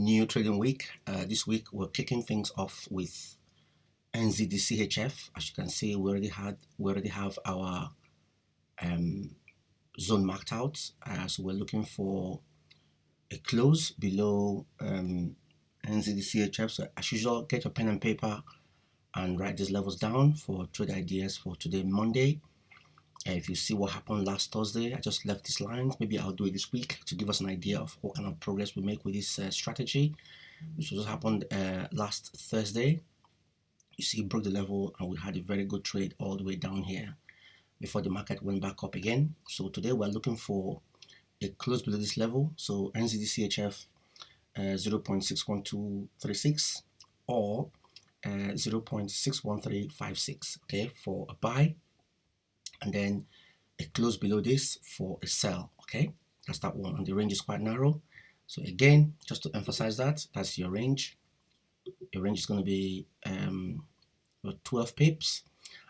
new trading week. This week we're kicking things off with NZD-CHF. As you can see, we already have our zone marked out. So we're looking for a close below NZD-CHF. So as usual, get your pen and paper and write these levels down for trade ideas for today, Monday. If you see what happened last Thursday, I just left these lines. Maybe I'll do it this week to give us an idea of what kind of progress we make with this strategy. This just happened last Thursday. You see, it broke the level and we had a very good trade all the way down here before the market went back up again. So today we're looking for a close below this level. So NZD-CHF 0.61236 or 0.61356, okay, for a buy, and then a close below this for a sell. Okay, that's that one, and the range is quite narrow. So again, just to emphasize that, that's your range. Your range is going to be 12 pips,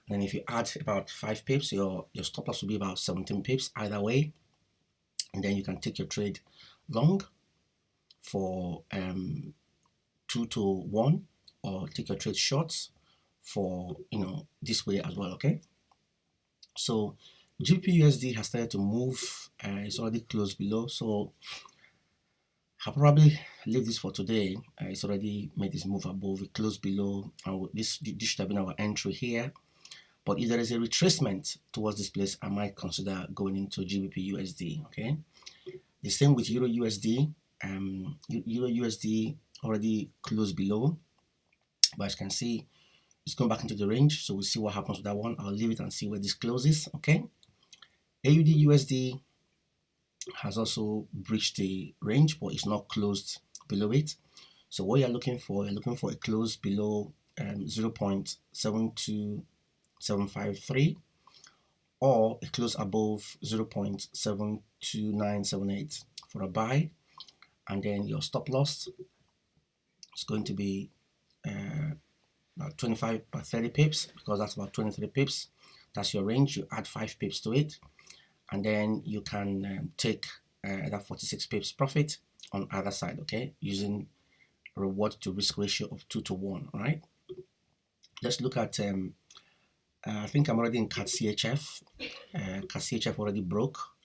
and then if you add about 5 pips, your stop loss will be about 17 pips either way, and then you can take your trade long for 2 to 1, or take your trade shorts for this way as well. Okay, so GBP/USD has started to move. It's already closed below, so I'll probably leave this for today. It's already made this move above, it closed below, and this should have been our entry here. But if there is a retracement towards this place, I might consider going into GBP/USD. Okay, the same with EUR/USD. EUR/USD already closed below, but as you can see, it's going back into the range. So we'll see what happens with that one. I'll leave it and see where this closes. Okay, AUD/USD has also breached the range, but it's not closed below it. So what you're looking for a close below 0.72753 or a close above 0.72978 for a buy, and then your stop loss is going to be about 25 by 30 pips, because that's about 23 pips. That's your range. You add 5 pips to it, and then you can take that 46 pips profit on either side. Okay, using reward to risk ratio of 2 to 1. Right, let's look at I think I'm already in CAD/CHF. CAD/CHF already broke,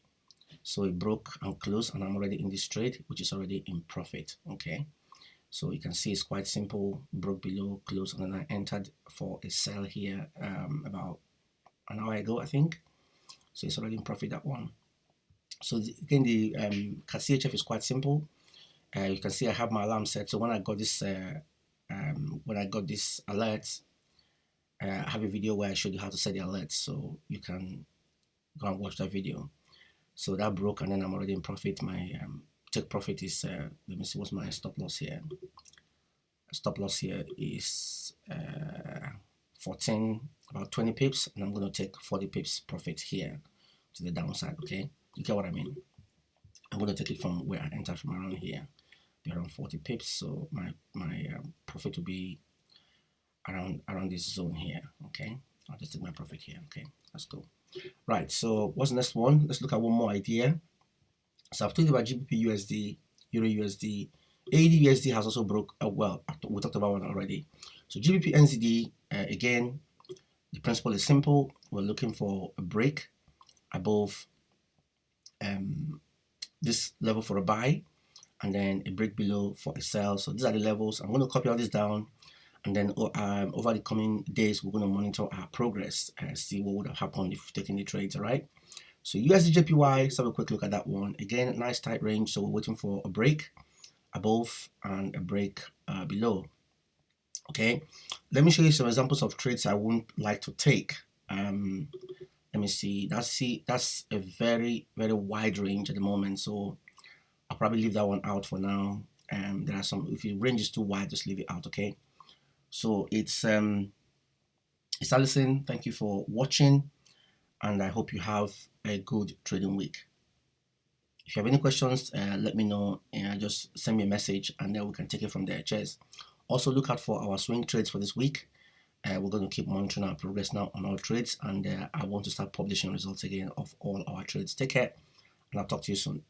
so it broke and closed, and I'm already in this trade, which is already in profit. Okay, so you can see it's quite simple. Broke below, closed, and then I entered for a sell here about an hour ago, I think. So it's already in profit, that one. So again, the CAD/CHF is quite simple. You can see I have my alarm set. So when I got this alert, I have a video where I showed you how to set the alert, so you can go and watch that video. So that broke, and then I'm already in profit. My take profit is let me see, what's my stop loss here. Stop loss here is 14, about 20 pips, and I'm going to take 40 pips profit here to the downside. Okay, you get what I mean? I'm going to take it from where I entered from around here, be around 40 pips. So my profit will be around this zone here. Okay, I'll just take my profit here. Okay, let's go. Right, so what's the next one? Let's look at one more idea. So I've told you about GBP/USD, EUR/USD, AUD/USD has also broke. Well, we talked about one already. So GBP/NZD, again, the principle is simple. We're looking for a break above this level for a buy, and then a break below for a sell. So these are the levels. I'm going to copy all this down, and then over the coming days, we're going to monitor our progress and see what would have happened if we've taken the trades. All right. So USD/JPY, let's have a quick look at that one. Again, nice tight range. So we're waiting for a break above and a break below. Okay, let me show you some examples of trades I wouldn't like to take. Let me see. That's a very, very wide range at the moment, so I'll probably leave that one out for now. There are some, if your range is too wide, just leave it out. Okay, so it's Allison. Thank you for watching, and I hope you have a good trading week. If you have any questions, let me know. Just send me a message, and then we can take it from there. Cheers. Also, look out for our swing trades for this week. We're going to keep monitoring our progress now on our trades, and I want to start publishing results again of all our trades. Take care, and I'll talk to you soon.